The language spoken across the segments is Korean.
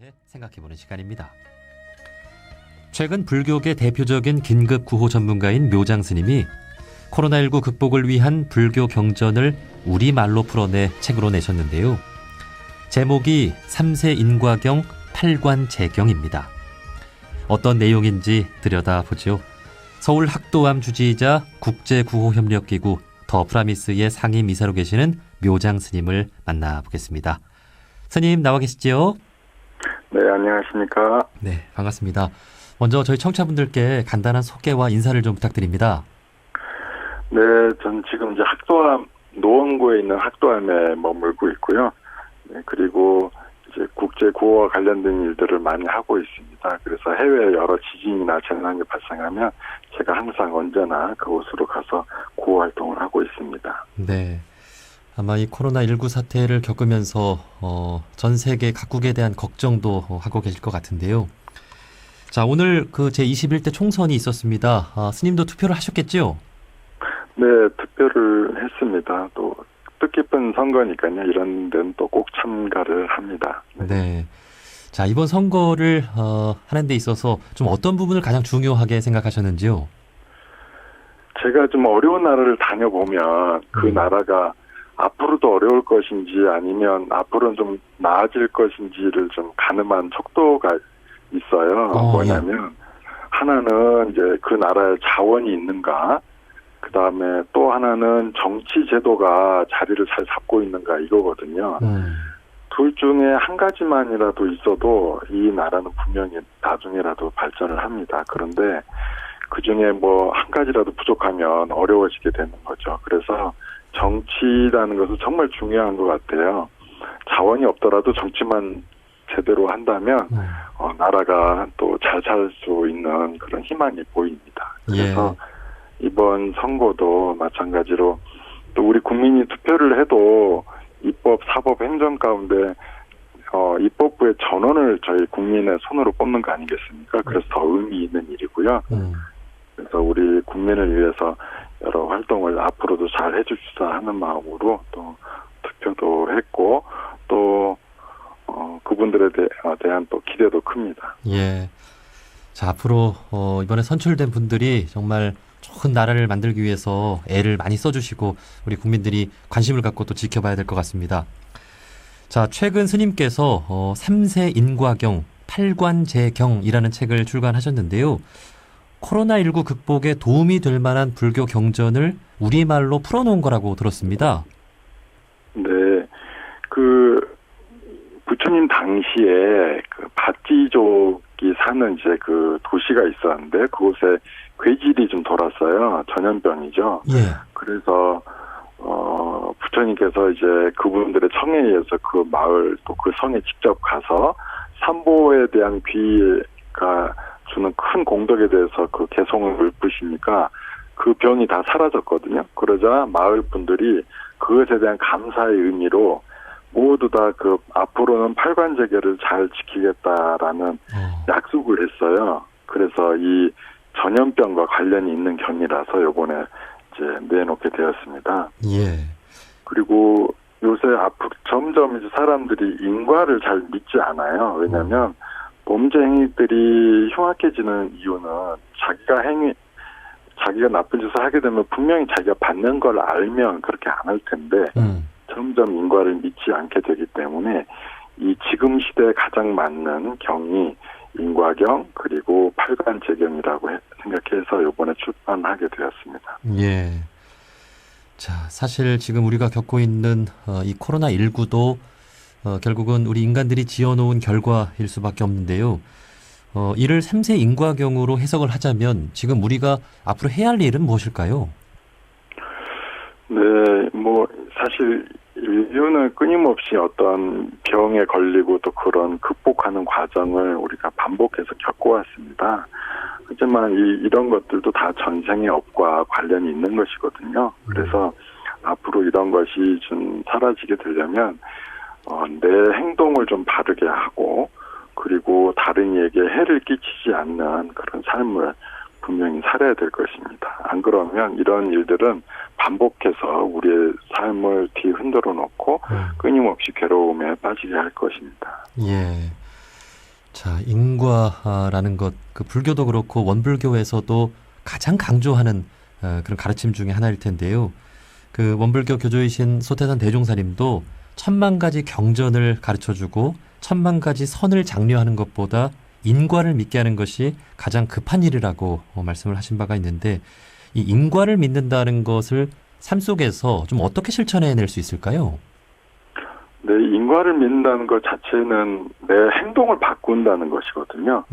대해 생각해보는 시간입니다. 최근 불교계 대표적인 긴급 구호 전문가인 묘장 스님이 코로나19 극복을 위한 불교 경전을 우리말로 풀어내 책으로 내셨는데요. 제목이 삼세 인과경 8관 제경입니다. 어떤 내용인지 들여다보죠. 서울 학도암 주지이자 국제구호협력기구 더 프라미스의 상임이사로 계시는 묘장 스님을 만나보겠습니다. 스님 나와 계시죠? 네, 안녕하십니까? 네, 반갑습니다. 먼저 저희 청취자분들께 간단한 소개와 인사를 좀 부탁드립니다. 네, 전 지금 이제 학도암, 노원구에 있는 학도암에 머물고 있고요. 네, 그리고 이제 국제구호와 관련된 일들을 많이 하고 있습니다. 그래서 해외 여러 지진이나 재난이 발생하면 제가 항상 언제나 그곳으로 가서 구호 활동을 하고 있습니다. 네. 아마 이 코로나19 사태를 겪으면서 전 세계 각국에 대한 걱정도 하고 계실 것 같은데요. 자, 오늘 그 제21대 총선이 있었습니다. 스님도 투표를 하셨겠죠? 네, 투표를 했습니다. 또 뜻깊은 선거니까요. 이런 데는 또 꼭 참가를 합니다. 네. 자, 이번 선거를 하는 데 있어서 좀 어떤 부분을 가장 중요하게 생각하셨는지요? 제가 좀 어려운 나라를 다녀보면 그 나라가 앞으로도 어려울 것인지 아니면 앞으로는 좀 나아질 것인지를 좀 가늠한 척도가 있어요. 뭐냐면 하나는 이제 그 나라에 자원이 있는가, 그 다음에 또 하나는 정치 제도가 자리를 잘 잡고 있는가 이거거든요. 둘 중에 한 가지만이라도 있어도 이 나라는 분명히 나중에라도 발전을 합니다. 그런데 그 중에 뭐 한 가지라도 부족하면 어려워지게 되는 거죠. 그래서 정치라는 것은 정말 중요한 것 같아요. 자원이 없더라도 정치만 제대로 한다면 나라가 또 잘 살 수 있는 그런 희망이 보입니다. 그래서 이번 선거도 마찬가지로 또 우리 국민이 투표를 해도 입법, 사법, 행정 가운데 입법부의 전원을 저희 국민의 손으로 뽑는 거 아니겠습니까? 그래서 더 의미 있는 일이고요. 그래서 우리 국민을 위해서 여러 활동을 앞으로도 잘 해줍시다 하는 마음으로 또 투표도 했고 또 그분들에 대한 또 기대도 큽니다. 예. 자, 앞으로 이번에 선출된 분들이 정말 좋은 나라를 만들기 위해서 애를 많이 써주시고 우리 국민들이 관심을 갖고 또 지켜봐야 될 것 같습니다. 자, 최근 스님께서 삼세 인과경 8관 제경이라는 책을 출간하셨는데요. 코로나19 극복에 도움이 될 만한 불교 경전을 우리말로 풀어놓은 거라고 들었습니다. 네, 그 부처님 당시에 그 바찌족이 사는 이제 그 도시가 있었는데 그곳에 괴질이 좀 돌았어요. 전염병이죠. 예. 그래서 부처님께서 이제 그분들의 청에 의해서 그 마을 또 그 성에 직접 가서 삼보에 대한 귀가 주는 큰 공덕에 대해서 그 개송을 읊으시니까 그 병이 다 사라졌거든요. 그러자 마을 분들이 그것에 대한 감사의 의미로 모두 다 그 앞으로는 팔관제계를 잘 지키겠다라는 약속을 했어요. 그래서 이 전염병과 관련이 있는 경이라서 요번에 이제 내놓게 되었습니다. 예. 그리고 요새 점점 이제 사람들이 인과를 잘 믿지 않아요. 왜냐하면 범죄 행위들이 흉악해지는 이유는 자기가 나쁜 짓을 하게 되면 분명히 자기가 받는 걸 알면 그렇게 안 할 텐데 점점 인과를 믿지 않게 되기 때문에 이 지금 시대에 가장 맞는 경이 인과경 그리고 팔관제경이라고 생각해서 이번에 출판하게 되었습니다. 예. 자, 사실 지금 우리가 겪고 있는 이 코로나19도 결국은 우리 인간들이 지어놓은 결과일 수밖에 없는데요. 이를 삼세 인과경으로 해석을 하자면 지금 우리가 앞으로 해야 할 일은 무엇일까요? 네, 뭐 사실 인류는 끊임없이 어떤 병에 걸리고 또 그런 극복하는 과정을 우리가 반복해서 겪어왔습니다. 하지만 이런 것들도 다 전생의 업과 관련이 있는 것이거든요. 그래서 앞으로 이런 것이 좀 사라지게 되려면 내 행동을 좀 바르게 하고 그리고 다른 이에게 해를 끼치지 않는 그런 삶을 분명히 살아야 될 것입니다. 안 그러면 이런 일들은 반복해서 우리의 삶을 뒤흔들어 놓고 끊임없이 괴로움에 빠지게 할 것입니다. 예. 자, 인과라는 것, 그 불교도 그렇고 원불교에서도 가장 강조하는 그런 가르침 중에 하나일 텐데요. 그 원불교 교조이신 소태산 대종사님도 1000만 가지 경전을 가르쳐주고 1000만 가지 선을 장려하는 것보다 인과를 믿게 하는 것이 가장 급한 일이라고 말씀을 하신 바가 있는데, 이 인과를 믿는다는 것을 삶 속에서 좀 어떻게 실천해낼 수 있을까요? 네, 인과를 믿는다는 것 자체는 내 행동을 바꾼다는 것이거든요.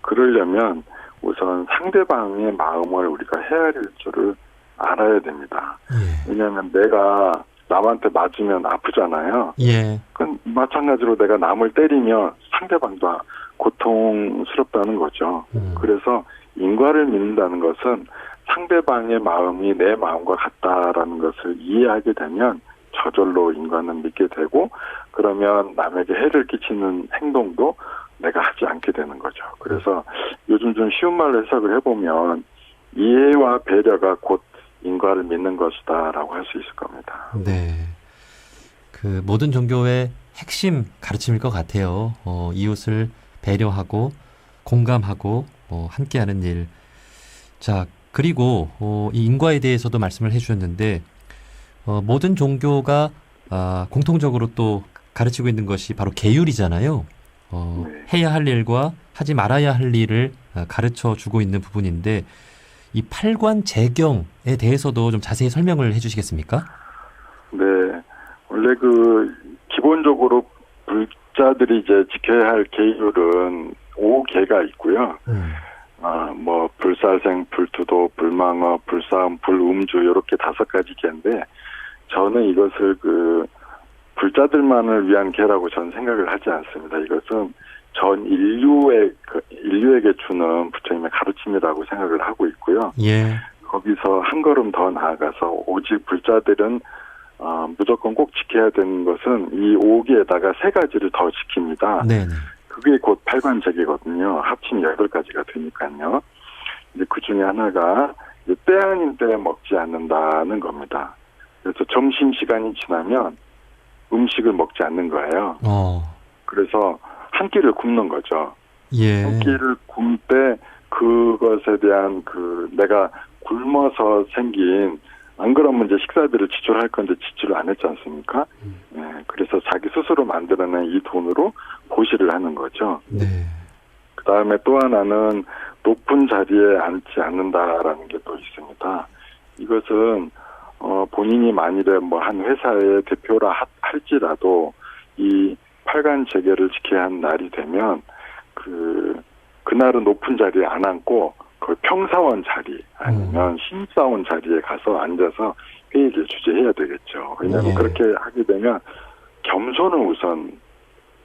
그러려면 우선 상대방의 마음을 우리가 헤아릴 줄을 알아야 됩니다. 예. 왜냐하면 내가 남한테 맞으면 아프잖아요. 예. 그건 마찬가지로 내가 남을 때리면 상대방도 고통스럽다는 거죠. 그래서 인과를 믿는다는 것은 상대방의 마음이 내 마음과 같다라는 것을 이해하게 되면 저절로 인과는 믿게 되고, 그러면 남에게 해를 끼치는 행동도 내가 하지 않게 되는 거죠. 그래서 요즘 좀 쉬운 말로 해석을 해보면 이해와 배려가 곧 인과를 믿는 것이다라고 할 수 있을 겁니다. 네. 그 모든 종교의 핵심 가르침일 것 같아요. 이웃을 배려하고 공감하고 함께하는 일. 자, 그리고 이 인과에 대해서도 말씀을 해주셨는데, 모든 종교가 공통적으로 또 가르치고 있는 것이 바로 계율이잖아요. 네. 해야 할 일과 하지 말아야 할 일을 가르쳐 주고 있는 부분인데, 이 팔관제경에 대해서도 좀 자세히 설명을 해주시겠습니까? 네. 원래 기본적으로 불자들이 이제 지켜야 할 계율은 5계가 있고요. 불살생, 불투도, 불망어, 불싸움, 불음주 이렇게 5가지 계인데, 저는 이것을 불자들만을 위한 계라고 저는 생각을 하지 않습니다. 이것은 전 인류에게 주는 부처님의 가르침이라고 생각을 하고 있고요. 예. 거기서 한 걸음 더 나아가서 오직 불자들은 무조건 꼭 지켜야 되는 것은 이 5계에다가 3가지를 더 지킵니다. 네네. 그게 곧 팔관제계거든요. 합치면 8가지가 되니까요. 이제 그 중에 하나가 이제 때 아닌 때에 먹지 않는다는 겁니다. 그래서 점심시간이 지나면 음식을 먹지 않는 거예요. 그래서 한 끼를 굶는 거죠. 예. 한 끼를 굶을 때 그것에 대한 내가 굶어서 생긴, 안 그러면 이제 식사비를 지출할 건데 지출을 안 했지 않습니까? 네, 그래서 자기 스스로 만들어낸 이 돈으로 보시를 하는 거죠. 네. 그 다음에 또 하나는 높은 자리에 앉지 않는다라는 게 또 있습니다. 이것은 본인이 만일에 한 회사의 대표라 할지라도 이 팔관제계를 지켜야 하는 날이 되면 그날은 높은 자리에 안 앉고 그 평사원 자리 아니면 신사원 자리에 가서 앉아서 회의를 주재해야 되겠죠. 왜냐하면 예. 그렇게 하게 되면 겸손을 우선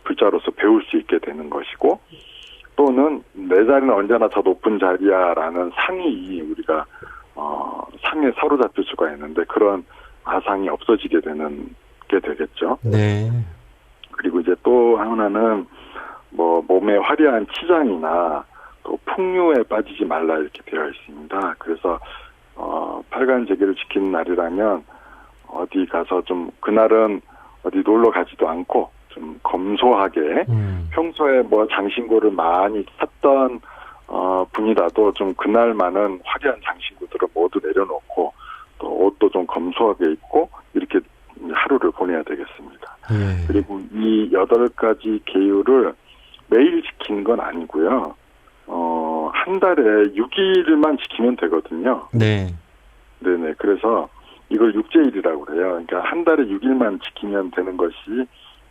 불자로서 배울 수 있게 되는 것이고, 또는 내 자리는 언제나 저 높은 자리야라는 상이 우리가 상에 사로잡힐 수가 있는데, 그런 아상이 없어지게 게 되겠죠. 네. 그리고 이제 또 하나는 몸에 화려한 치장이나 또 풍류에 빠지지 말라 이렇게 되어 있습니다. 그래서 팔관제계를 지키는 날이라면 어디 가서 좀 그날은 어디 놀러 가지도 않고 좀 검소하게 평소에 장신구를 많이 탔던 분이라도 좀 그날만은 화려한 장신구들을 모두 내려놓고 또 옷도 좀 검소하게 입고 이렇게 하루를 보내야 되겠습니다. 예. 그리고 이 8가지 계율을 매일 지키는 건 아니고요. 한 달에 6일만 지키면 되거든요. 네. 네네. 그래서 이걸 육제일이라고 그래요. 그러니까 한 달에 6일만 지키면 되는 것이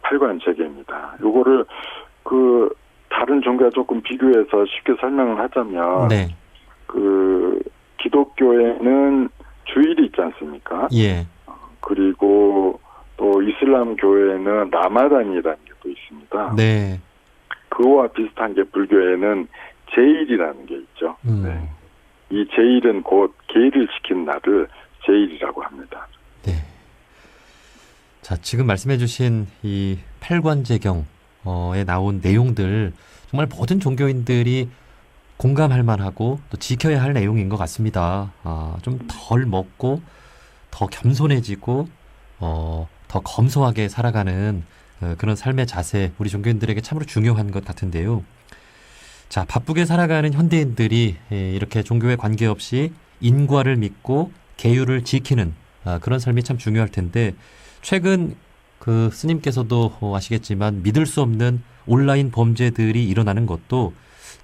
팔관제계입니다. 요거를 다른 종교와 조금 비교해서 쉽게 설명을 하자면, 네. 기독교에는 주일이 있지 않습니까? 예. 그리고 또 이슬람 교회에는 라마단이라는 게 또 있습니다. 네. 그와 비슷한 게 불교에는 제일이라는 게 있죠. 네. 이 제일은 곧 계율을 지키는 날을 제일이라고 합니다. 네. 자, 지금 말씀해주신 이 팔관제경에 나온 내용들, 정말 모든 종교인들이 공감할 만하고 또 지켜야 할 내용인 것 같습니다. 좀 덜 먹고 더 겸손해지고 더 검소하게 살아가는 그런 삶의 자세, 우리 종교인들에게 참으로 중요한 것 같은데요. 자, 바쁘게 살아가는 현대인들이 이렇게 종교에 관계없이 인과를 믿고 계율을 지키는 그런 삶이 참 중요할 텐데 최근 그 스님께서도 아시겠지만 믿을 수 없는 온라인 범죄들이 일어나는 것도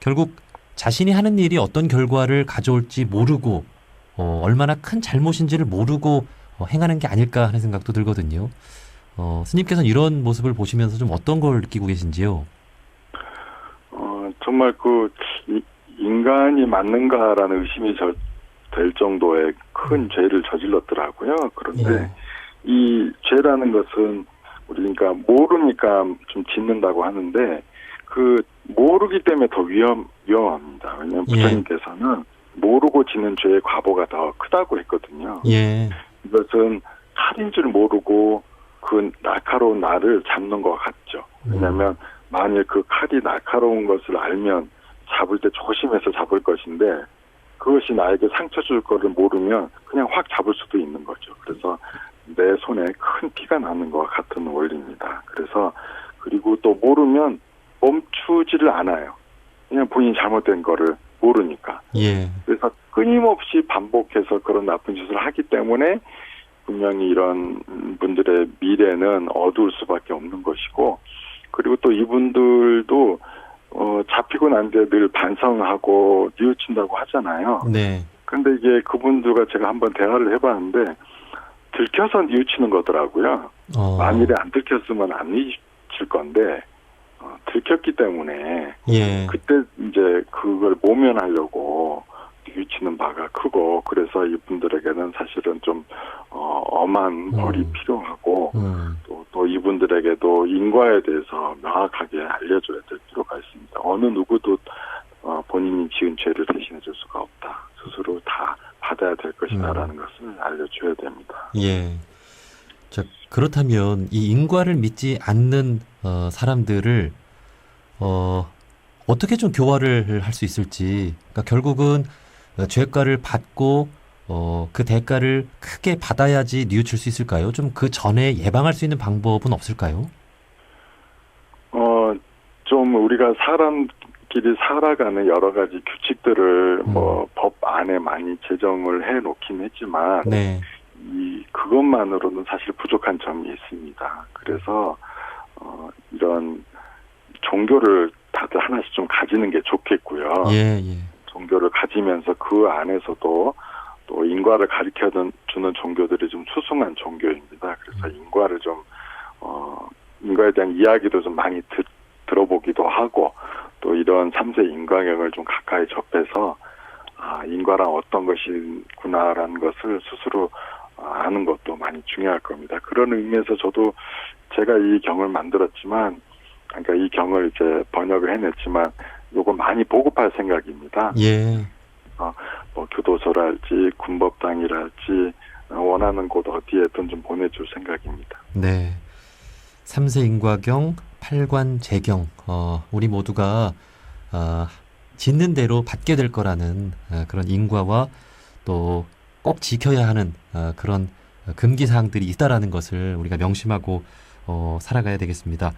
결국 자신이 하는 일이 어떤 결과를 가져올지 모르고 얼마나 큰 잘못인지를 모르고 행하는 게 아닐까 하는 생각도 들거든요. 스님께서는 이런 모습을 보시면서 좀 어떤 걸 느끼고 계신지요? 정말 인간이 맞는가라는 의심이 될 정도의 큰 죄를 저질렀더라고요. 그런데 이 죄라는 것은 우리가 모르니까 좀 짓는다고 하는데 모르기 때문에 더 위험합니다. 왜냐하면 부처님께서는 모르고 짓는 죄의 과보가 더 크다고 했거든요. 이것은 칼인 줄 모르고 그 날카로운 날을 잡는 것 같죠. 왜냐하면 만일 그 칼이 날카로운 것을 알면 잡을 때 조심해서 잡을 것인데 그것이 나에게 상처 줄 거를 모르면 그냥 확 잡을 수도 있는 거죠. 그래서 내 손에 큰 피가 나는 것과 같은 원리입니다. 그리고 또 모르면 멈추지를 않아요. 그냥 본인이 잘못된 거를 모르니까. 그래서 끊임없이 반복해서 그런 나쁜 짓을 하기 때문에 분명히 이런 분들의 미래는 어두울 수밖에 없는 것이고, 그리고 또 이분들도 잡히고 난 뒤에 늘 반성하고 뉘우친다고 하잖아요. 근데 이게 그분들과 제가 한번 대화를 해봤는데 들켜서 뉘우치는 거더라고요. 만일에 안 들켰으면 안 뉘우칠 건데 들켰기 때문에 그때 이제 그걸 모면하려고 뉘우치는 바가 크고, 그래서 이분들에게는 사실은 좀 엄한 벌이 필요하고 또 이분들에게도 인과에 대해서 명확하게 알려줘야 될 필요가 있습니다. 어느 누구도 본인이 지은 죄를 대신해 줄 수가 없다. 스스로 다 받아야 될 것이다라는 것을 알려줘야 됩니다. 자, 그렇다면 이 인과를 믿지 않는 사람들을 어떻게 좀 교화를 할 수 있을지, 그러니까 결국은 죄가를 받고 그 대가를 크게 받아야지 뉘우칠 수 있을까요? 좀 그 전에 예방할 수 있는 방법은 없을까요? 좀 우리가 사람끼리 살아가는 여러 가지 규칙들을 법 안에 많이 제정을 해 놓긴 했지만 그것만으로는 사실 부족한 점이 있습니다. 그래서 이런 종교를 다들 하나씩 좀 가지는 게 좋겠고요. 종교를 가지면서 그 안에서도 또 인과를 가르쳐주는 종교들이 좀 수승한 종교입니다. 그래서 인과에 대한 이야기도 좀 많이 들어보기도 하고, 또 이런 3세 인과경을 좀 가까이 접해서 인과란 어떤 것이구나라는 것을 스스로 아는 것도 많이 중요할 겁니다. 그런 의미에서 저도 제가 이 경을 만들었지만, 그러니까 이 경을 이제 번역을 해냈지만 요거 많이 보급할 생각입니다. 뭐 교도소랄지 군법당이랄지 원하는 곳 어디에든 좀 보내줄 생각입니다. 3세 인과경, 8관 재경, 우리 모두가 짓는 대로 받게 될 거라는 그런 인과와 또 꼭 지켜야 하는 그런 금기사항들이 있다라는 것을 우리가 명심하고 살아가야 되겠습니다.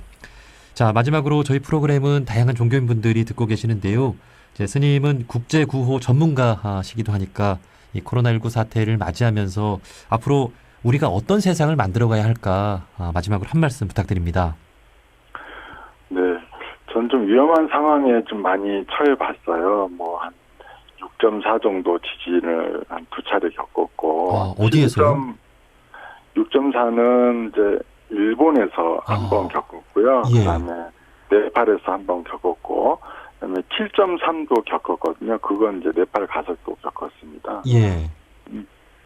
자, 마지막으로 저희 프로그램은 다양한 종교인분들이 듣고 계시는데요. 스님은 국제구호 전문가시기도 하니까 이 코로나19 사태를 맞이하면서 앞으로 우리가 어떤 세상을 만들어가야 할까 마지막으로 한 말씀 부탁드립니다. 전 좀 위험한 상황에 좀 많이 처해봤어요. 뭐 한 6.4 정도 지진을 한 2차례 겪었고. 어디에서요? 6.4는 이제 일본에서 한 번 겪었고요. 그다음에 네팔에서 한 번 겪었고, 그다음에 7.3도 겪었거든요. 그건 이제 네팔 가서 또 겪었습니다.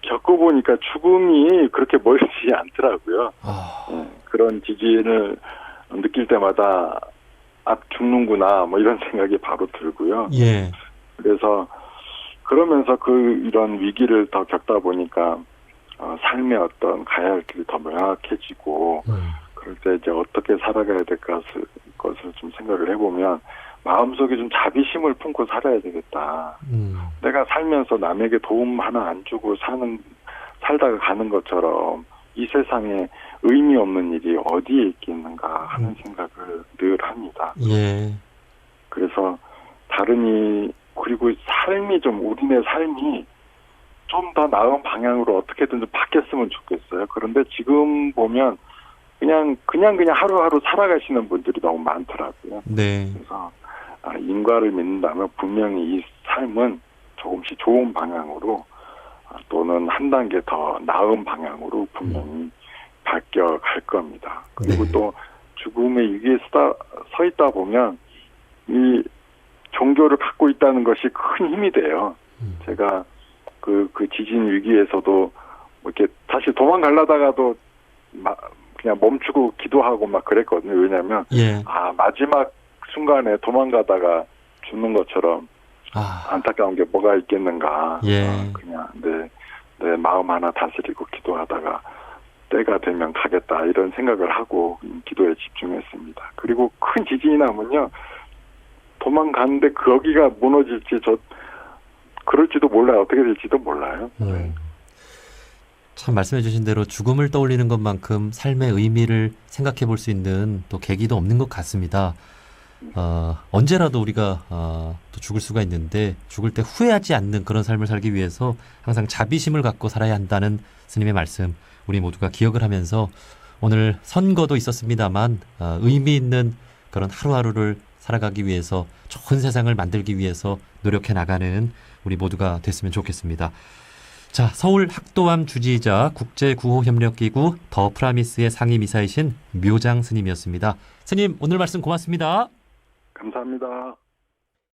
겪어보니까 죽음이 그렇게 멀지 않더라고요. 그런 지진을 느낄 때마다 죽는구나 뭐 이런 생각이 바로 들고요. 그래서 그러면서 이런 위기를 더 겪다 보니까 삶의 어떤 가야 할 길이 더 명확해지고, 그럴 때 이제 어떻게 살아가야 될 것을 좀 생각을 해보면 마음속에 좀 자비심을 품고 살아야 되겠다. 내가 살면서 남에게 도움 하나 안 주고 살다가 가는 것처럼 이 세상에 의미 없는 일이 어디에 있겠는가 하는 생각을 늘 합니다. 그래서 삶이 좀 우리네 삶이 좀 더 나은 방향으로 어떻게든 좀 바뀌었으면 좋겠어요. 그런데 지금 보면 그냥 하루하루 살아가시는 분들이 너무 많더라고요. 네. 그래서 인과를 믿는다면 분명히 이 삶은 조금씩 좋은 방향으로 또는 한 단계 더 나은 방향으로 분명히 바뀌어 갈 겁니다. 그리고 네. 또 죽음의 위기에 서 있다 보면 이 종교를 갖고 있다는 것이 큰 힘이 돼요. 제가 그 지진 위기에서도 이렇게 사실 도망가려다가도 그냥 멈추고 기도하고 막 그랬거든요. 왜냐하면 예. 마지막 순간에 도망가다가 죽는 것처럼 안타까운 게 뭐가 있겠는가. 예. 그냥 내 마음 하나 다스리고 기도하다가 때가 되면 가겠다 이런 생각을 하고 기도에 집중했습니다. 그리고 큰 지진이 나면요. 도망가는데 거기가 무너질지 그럴지도 몰라요. 어떻게 될지도 몰라요. 참 말씀해 주신 대로 죽음을 떠올리는 것만큼 삶의 의미를 생각해 볼 수 있는 또 계기도 없는 것 같습니다. 언제라도 우리가 또 죽을 수가 있는데 죽을 때 후회하지 않는 그런 삶을 살기 위해서 항상 자비심을 갖고 살아야 한다는 스님의 말씀 우리 모두가 기억을 하면서 오늘 선거도 있었습니다만 의미 있는 그런 하루하루를 살아가기 위해서 좋은 세상을 만들기 위해서 노력해 나가는 우리 모두가 됐으면 좋겠습니다. 자, 서울 학도암 주지이자 국제구호협력기구 더 프라미스의 상임이사이신 묘장 스님이었습니다. 스님 오늘 말씀 고맙습니다. 감사합니다.